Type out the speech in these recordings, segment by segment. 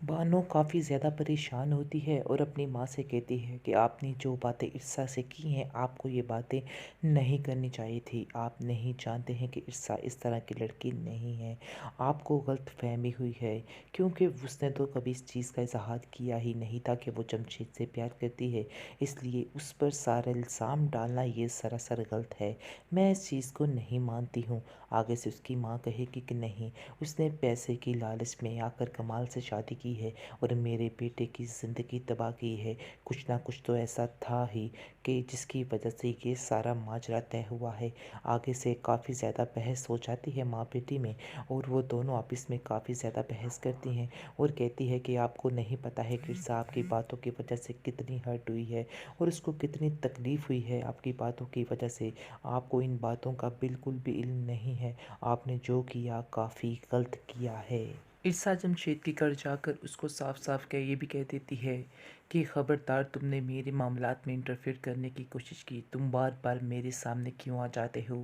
बानो काफ़ी ज़्यादा परेशान होती है और अपनी माँ से कहती है कि आपने जो बातें इर्सा से की हैं, आपको ये बातें नहीं करनी चाहिए थी। आप नहीं जानते हैं कि इर्सा इस तरह की लड़की नहीं है। आपको गलतफ़हमी हुई है, क्योंकि उसने तो कभी इस चीज़ का इज़हार किया ही नहीं था कि वो जमशेद से प्यार करती है। इसलिए उस पर सारा इल्ज़ाम डालना ये सरासर गलत है। मैं इस चीज़ को नहीं मानती हूँ। आगे से उसकी माँ कहेगी कि नहीं, उसने पैसे की लालच में आकर कमाल से शादी की है और मेरे बेटे की ज़िंदगी तबाह की है। कुछ ना कुछ तो ऐसा था ही कि जिसकी वजह से ये सारा माजरा तय हुआ है। आगे से काफ़ी ज़्यादा बहस हो जाती है माँ बेटी में, और वो दोनों आपस में काफ़ी ज़्यादा बहस करती हैं और कहती है कि आपको नहीं पता है कि इर्सा आपकी बातों की वजह से कितनी हर्ट हुई है और उसको कितनी तकलीफ़ हुई है आपकी बातों की वजह से। आपको इन बातों का बिल्कुल भी इल्म नहीं है। आपने जो किया काफ़ी गलत किया है। ईर्षा जमशेद के घर जाकर उसको साफ साफ ये भी कह देती है कि खबरदार, तुमने मेरे मामलात में इंटरफेयर करने की कोशिश की, तुम बार बार मेरे सामने क्यों आ जाते हो।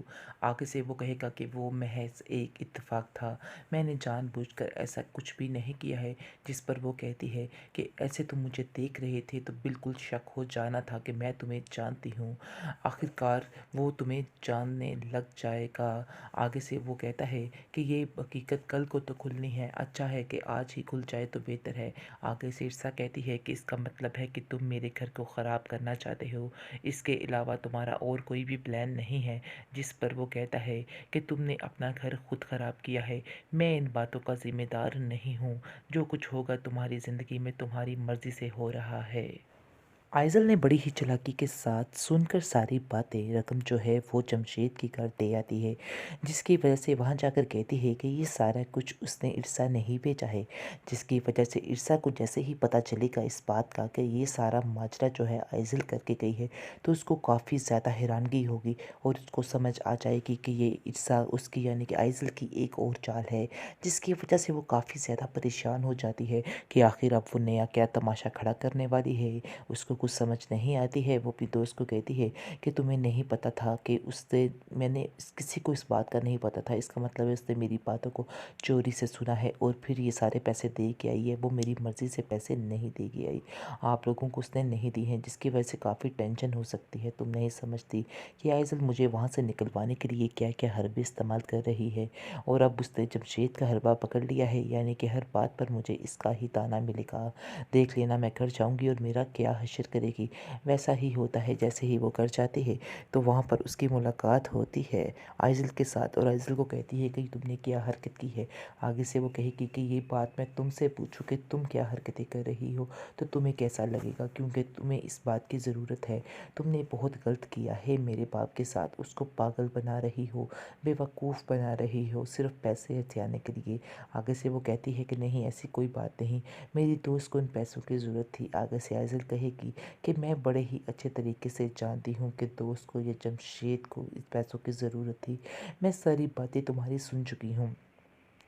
आगे से वो कहेगा कि वो महज एक इत्तेफाक था, मैंने जानबूझकर ऐसा कुछ भी नहीं किया है। जिस पर वो कहती है कि ऐसे तुम मुझे देख रहे थे तो बिल्कुल शक हो जाना था कि मैं तुम्हें जानती हूँ। आखिरकार वो तुम्हें जानने लग जाएगा। आगे से वो कहता है कि ये हकीकत कल को तो खुलनी है, अच्छा है कि आज ही खुल जाए तो बेहतर है। आगे से ईर्षा कहती है कि इसका मतलब है कि तुम मेरे घर को ख़राब करना चाहते हो, इसके अलावा तुम्हारा और कोई भी प्लान नहीं है। जिस पर वो कहता है कि तुमने अपना घर खुद ख़राब किया है, मैं इन बातों का ज़िम्मेदार नहीं हूँ। जो कुछ होगा तुम्हारी ज़िंदगी में तुम्हारी मर्ज़ी से हो रहा है। आइज़ल ने बड़ी ही चालाकी के साथ सुनकर सारी बातें रकम जो है वो जमशेद के घर दे आती है, जिसकी वजह से वहाँ जाकर कहती है कि ये सारा कुछ उसने इर्सा नहीं भेजा है। जिसकी वजह से इर्सा को जैसे ही पता चलेगा इस बात का कि ये सारा माजरा जो है आइज़ल करके गई है, तो उसको काफ़ी ज़्यादा हैरानगी होगी और उसको समझ आ जाएगी कि ये इर्सा उसकी यानी कि आइज़ल की एक और चाल है। जिसकी वजह से वो काफ़ी ज़्यादा परेशान हो जाती है कि आखिर अब वो नया क्या तमाशा खड़ा करने वाली है। उसको कुछ समझ नहीं आती है। वो अपनी दोस्त को कहती है कि तुम्हें नहीं पता था कि उससे मैंने किसी को इस बात का नहीं पता था, इसका मतलब है उसने मेरी बातों को चोरी से सुना है और फिर ये सारे पैसे दे के आई है। वो मेरी मर्ज़ी से पैसे नहीं दे के आई, आप लोगों को उसने नहीं दी हैं, जिसकी वजह से काफ़ी टेंशन हो सकती है। तुम नहीं समझती कि आइज़ल मुझे वहाँ से निकलवाने के लिए क्या क्या हरबे इस्तेमाल कर रही है, और अब उसने जमशेद का हरबा पकड़ लिया है, यानी कि हर बात पर मुझे इसका ही ताना मिलेगा। देख लेना, मैं घर जाऊंगी और मेरा क्या हश्र करेगी। वैसा ही होता है। जैसे ही वो घर जाती है तो वहाँ पर उसकी मुलाकात होती है आइज़ल के साथ, और आइज़ल को कहती है कि तुमने क्या हरकत की है। आगे से वो कहेगी कि ये बात मैं तुमसे पूछूं कि तुम क्या हरकतें कर रही हो तो तुम्हें कैसा लगेगा, क्योंकि तुम्हें इस बात की ज़रूरत है। तुमने बहुत गलत किया है मेरे बाप के साथ, उसको पागल बना रही हो, बेवकूफ़ बना रही हो, सिर्फ पैसे हथियाने के लिए। आगे से वो कहती है कि नहीं, ऐसी कोई बात नहीं, मेरी दोस्त को इन पैसों की ज़रूरत थी। आगे से आइज़ल कहेगी कि मैं बड़े ही अच्छे तरीके से जानती हूँ कि दोस्त को या जमशेद को इस पैसों की ज़रूरत थी। मैं सारी बातें तुम्हारी सुन चुकी हूँ।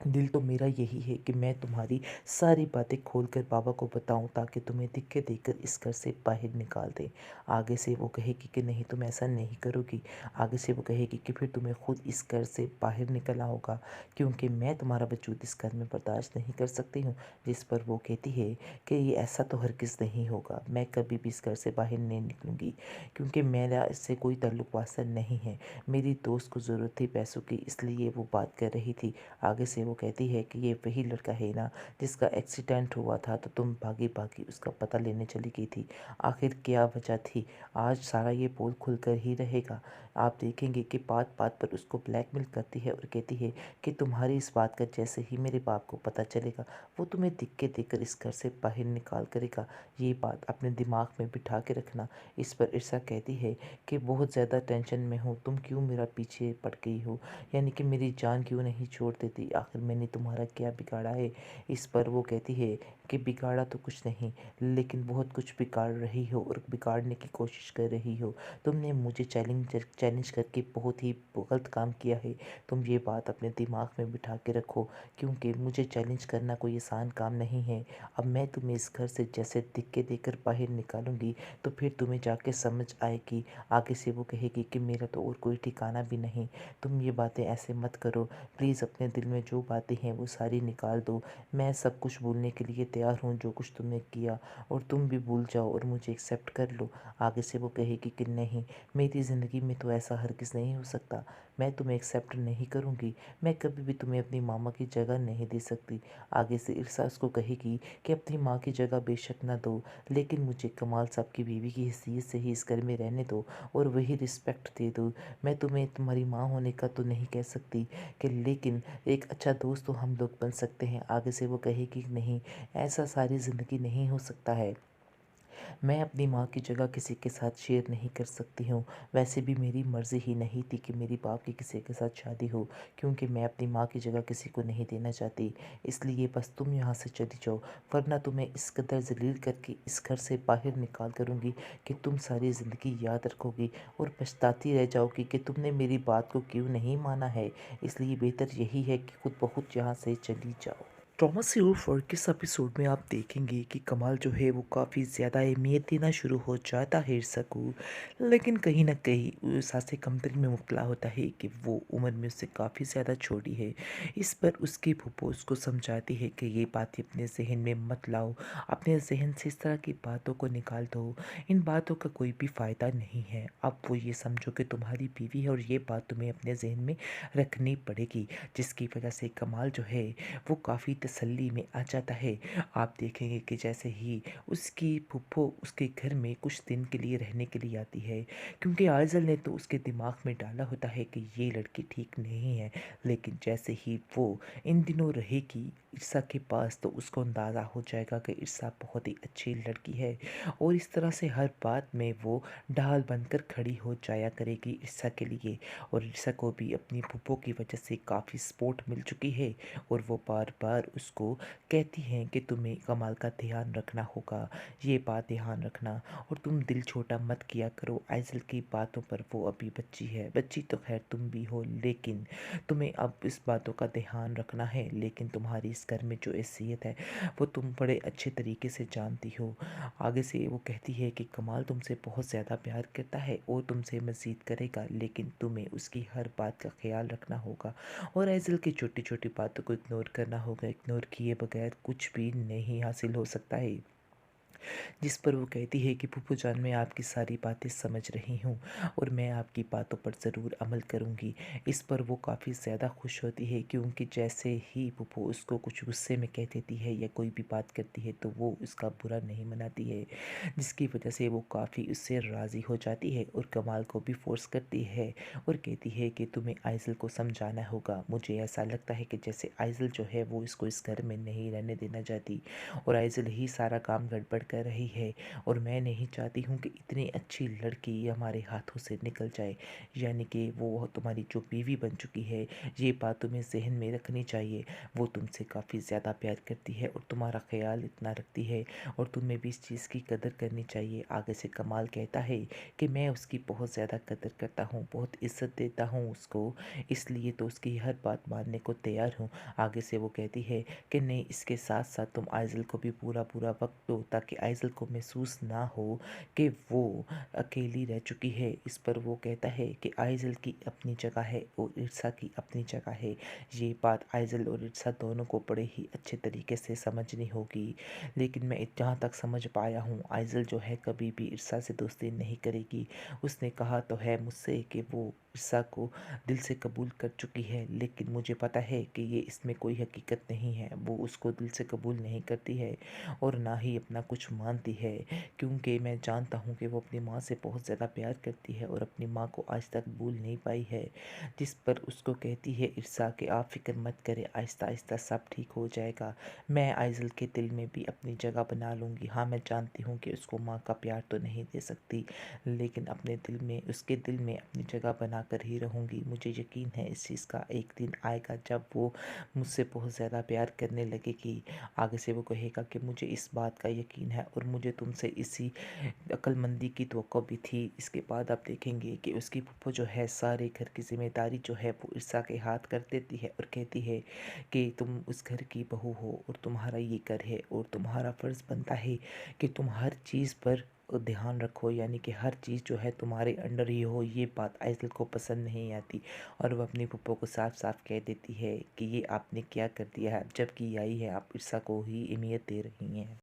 दिल तो मेरा यही है कि मैं तुम्हारी सारी बातें खोलकर बाबा को बताऊं, ताकि तुम्हें दिक्कत देकर इस घर से बाहर निकाल दें। आगे से वो कहेगी कि नहीं, तुम ऐसा नहीं करोगी। आगे से वो कहेगी कि फिर तुम्हें खुद इस घर से बाहर निकलना होगा, क्योंकि मैं तुम्हारा वजूद इस घर में बर्दाश्त नहीं कर सकती हूँ। जिस पर वो कहती है कि ये ऐसा तो हरगिज़ नहीं होगा, मैं कभी भी इस घर से बाहर नहीं निकलूँगी, क्योंकि मेरा इससे कोई ताल्लुक वास्ता नहीं है। मेरी दोस्त को ज़रूरत थी पैसों की, इसलिए वो बात कर रही थी। आगे से वो कहती है कि ये वही लड़का है ना जिसका एक्सीडेंट हुआ था, तो तुम भागी भागी उसका पता लेने चली गई थी। आखिर क्या वजह थी। आज सारा ये पोल खुलकर ही रहेगा। आप देखेंगे कि बात बात पर उसको ब्लैकमेल करती है और कहती है कि तुम्हारी इस बात का जैसे ही मेरे बाप को पता चलेगा, वो तुम्हें दिक्कत देकर इस घर से बाहर निकाल करेगा। ये बात अपने दिमाग में बिठा के रखना। इस पर ईर्षा कहती है कि बहुत ज़्यादा टेंशन में हूँ, तुम क्यों मेरा पीछे पड़ गई हो, यानी कि मेरी जान क्यों नहीं छोड़ देती, आखिर मैंने तुम्हारा क्या बिगाड़ा है। इस पर वो कहती है कि बिगाड़ा तो कुछ नहीं, लेकिन बहुत कुछ बिगाड़ रही हो और बिगाड़ने की कोशिश कर रही हो। तुमने मुझे चैलेंज करके बहुत ही गलत काम किया है। तुम ये बात अपने दिमाग में बिठा के रखो, क्योंकि मुझे चैलेंज करना कोई आसान काम नहीं है। अब मैं तुम्हें इस घर से जैसे दिक्के देकर बाहर निकालूंगी, तो फिर तुम्हें जाके समझ आएगी। आगे से वो कहेगी कि मेरा तो और कोई ठिकाना भी नहीं। तुम ये बातें ऐसे मत करो, प्लीज़ अपने दिल में जो बातें हैं वो सारी निकाल दो। मैं सब कुछ भूलने के लिए तैयार हूँ जो कुछ तुमने किया, और तुम भी भूल जाओ और मुझे एक्सेप्ट कर लो। आगे से वो कहेगी कि नहीं, मेरी ज़िंदगी में तो ऐसा हरगिज़ नहीं हो सकता, मैं तुम्हें एक्सेप्ट नहीं करूँगी, मैं कभी भी तुम्हें अपनी मामा की जगह नहीं दे सकती। आगे से ईर्षा उसको कहेगी कि अपनी माँ की जगह बेशक ना दो, लेकिन मुझे कमाल साहब की बीवी की हैसियत से ही इस घर में रहने दो और वही रिस्पेक्ट दे दो। मैं तुम्हें तुम्हारी माँ होने का तो नहीं कह सकती कि, लेकिन एक अच्छा दोस्त तो हम लोग बन सकते हैं। आगे से वो कहेगी कि नहीं, ऐसा सारी ज़िंदगी नहीं हो सकता है, मैं अपनी माँ की जगह किसी के साथ शेयर नहीं कर सकती हूँ। वैसे भी मेरी मर्ज़ी ही नहीं थी कि मेरी बाप की किसी के साथ शादी हो, क्योंकि मैं अपनी माँ की जगह किसी को नहीं देना चाहती। इसलिए बस तुम यहाँ से चली जाओ, वरना तुम्हें इस कदर ज़लील करके इस घर से बाहर निकाल करूँगी कि तुम सारी ज़िंदगी याद रखोगी और पछताती रह जाओगी कि तुमने मेरी बात को क्यों नहीं माना है। इसलिए बेहतर यही है कि खुद ब खुद यहाँ से चली जाओ। ट्रॉमा से और किस एपिसोड में आप देखेंगे कि कमाल जो है वो काफ़ी ज़्यादा अहमियत देना शुरू हो जाता है ईर्षा को, लेकिन कहीं न कहीं वो सासे कमतरी में मुब्तला होता है कि वो उम्र में उससे काफ़ी ज़्यादा छोटी है। इस पर उसकी फूफो उसको समझाती है कि ये बातें अपने ज़हन में मत लाओ, अपने ज़हन से इस तरह की बातों को निकाल दो, इन बातों का कोई भी फ़ायदा नहीं है। अब वो ये समझो कि तुम्हारी बीवी है और ये बात तुम्हें अपने ज़हन में रखनी पड़ेगी, जिसकी वजह से कमाल जो है वो काफ़ी तसल्ली में आ जाता है। आप देखेंगे कि जैसे ही उसकी फूफो उसके घर में कुछ दिन के लिए रहने के लिए आती है, क्योंकि आइज़ल ने तो उसके दिमाग में डाला होता है कि ये लड़की ठीक नहीं है, लेकिन जैसे ही वो इन दिनों रहेगी ईर्षा के पास तो उसको अंदाज़ा हो जाएगा कि ईर्षा बहुत ही अच्छी लड़की है, और इस तरह से हर बात में वो ढाल बनकर खड़ी हो जाया करेगी ईर्षा के लिए। और ईर्षा को भी अपनी फूफो की वजह से काफ़ी सपोर्ट मिल चुकी है, और वो बार बार उसको कहती हैं कि तुम्हें कमाल का ध्यान रखना होगा, ये बात ध्यान रखना, और तुम दिल छोटा मत किया करो आइज़ल की बातों पर। वो अभी बच्ची है, बच्ची तो खैर तुम भी हो, लेकिन तुम्हें अब इस बातों का ध्यान रखना है। लेकिन तुम्हारी इस घर में जो हैसियत है वो तुम बड़े अच्छे तरीके से जानती हो। आगे से वो कहती है कि कमाल तुमसे बहुत ज़्यादा प्यार करता है और तुमसे मज़ीद करेगा, लेकिन तुम्हें उसकी हर बात का ख्याल रखना होगा और आइज़ल की छोटी छोटी बातों को इग्नोर करना होगा। इग्नोर किए बगैर कुछ भी नहीं हासिल हो सकता है। जिस पर वो कहती है कि फूफू जान, मैं आपकी सारी बातें समझ रही हूँ और मैं आपकी बातों पर ज़रूर अमल करूँगी। इस पर वो काफ़ी ज़्यादा खुश होती है, क्योंकि जैसे ही फूफू उसको कुछ गुस्से में कह देती है या कोई भी बात करती है तो वो उसका बुरा नहीं मनाती है, जिसकी वजह से वो काफ़ी उससे राज़ी हो जाती है और कमाल को भी फोर्स करती है और कहती है कि तुम्हें आइज़ल को समझाना होगा। मुझे ऐसा लगता है कि जैसे आइज़ल जो है वो इसको इस घर में नहीं रहने देना चाहती, और आइज़ल ही सारा काम गड़बड़ कर रही है, और मैं नहीं चाहती हूँ कि इतनी अच्छी लड़की हमारे हाथों से निकल जाए। यानी कि वो तुम्हारी जो बीवी बन चुकी है, ये बात तुम्हें ज़हन में रखनी चाहिए। वो तुमसे काफ़ी ज़्यादा प्यार करती है और तुम्हारा ख्याल इतना रखती है, और तुम्हें भी इस चीज़ की कदर करनी चाहिए। आगे से कमाल कहता है कि मैं उसकी बहुत ज़्यादा कदर करता हूँ, बहुत इज़्ज़त देता हूँ उसको, इसलिए तो उसकी हर बात मानने को तैयार हूँ। आगे से वो कहती है कि नहीं, इसके साथ साथ तुम आइज़ल को भी पूरा पूरा वक्त दो, ताकि आइज़ल को महसूस ना हो कि वो अकेली रह चुकी है। इस पर वो कहता है कि आइज़ल की अपनी जगह है और ईर्षा की अपनी जगह है। ये बात आइज़ल और ईर्षा दोनों को बड़े ही अच्छे तरीके से समझनी होगी, लेकिन मैं जहाँ तक समझ पाया हूँ, आइज़ल जो है कभी भी ईर्षा से दोस्ती नहीं करेगी। उसने कहा तो है मुझसे कि वो ईर्षा को दिल से कबूल कर चुकी है, लेकिन मुझे पता है कि ये इसमें कोई हकीकत नहीं है। वो उसको दिल से कबूल नहीं करती है और ना ही अपना कुछ मानती है, क्योंकि मैं जानता हूँ कि वो अपनी माँ से बहुत ज़्यादा प्यार करती है और अपनी माँ को आज तक भूल नहीं पाई है। जिस पर उसको कहती है ईर्षा कि आप फ़िक्र मत करें, आहिस्ता आहिस्ता सब ठीक हो जाएगा। मैं आइज़ल के दिल में भी अपनी जगह बना लूँगी। हाँ, मैं जानती हूँ कि उसको माँ का प्यार तो नहीं दे सकती, लेकिन अपने दिल में, उसके दिल में अपनी जगह बना कर ही रहूँगी। मुझे यकीन है इस चीज़ का, एक दिन आएगा जब वो मुझसे बहुत ज़्यादा प्यार करने लगेगी। आगे से वो कहेगा कि मुझे इस बात का यकीन है और मुझे तुमसे इसी अक्लमंदी की तवक्को भी थी। इसके बाद आप देखेंगे कि उसकी फूफो जो है सारे घर की ज़िम्मेदारी जो है वो ईर्षा के हाथ कर देती है और कहती है कि तुम उस घर की बहू हो और तुम्हारा ये घर है और तुम्हारा फ़र्ज़ बनता है कि तुम हर चीज़ पर ध्यान रखो, यानी कि हर चीज़ जो है तुम्हारे अंडर ही हो, ये बात आइज़ल को पसंद नहीं आती और वो अपनी फूफो को साफ साफ कह देती है कि ये आपने क्या कर दिया है। अब जबकि आई है आप ईर्षा को ही अहमियत दे रही हैं।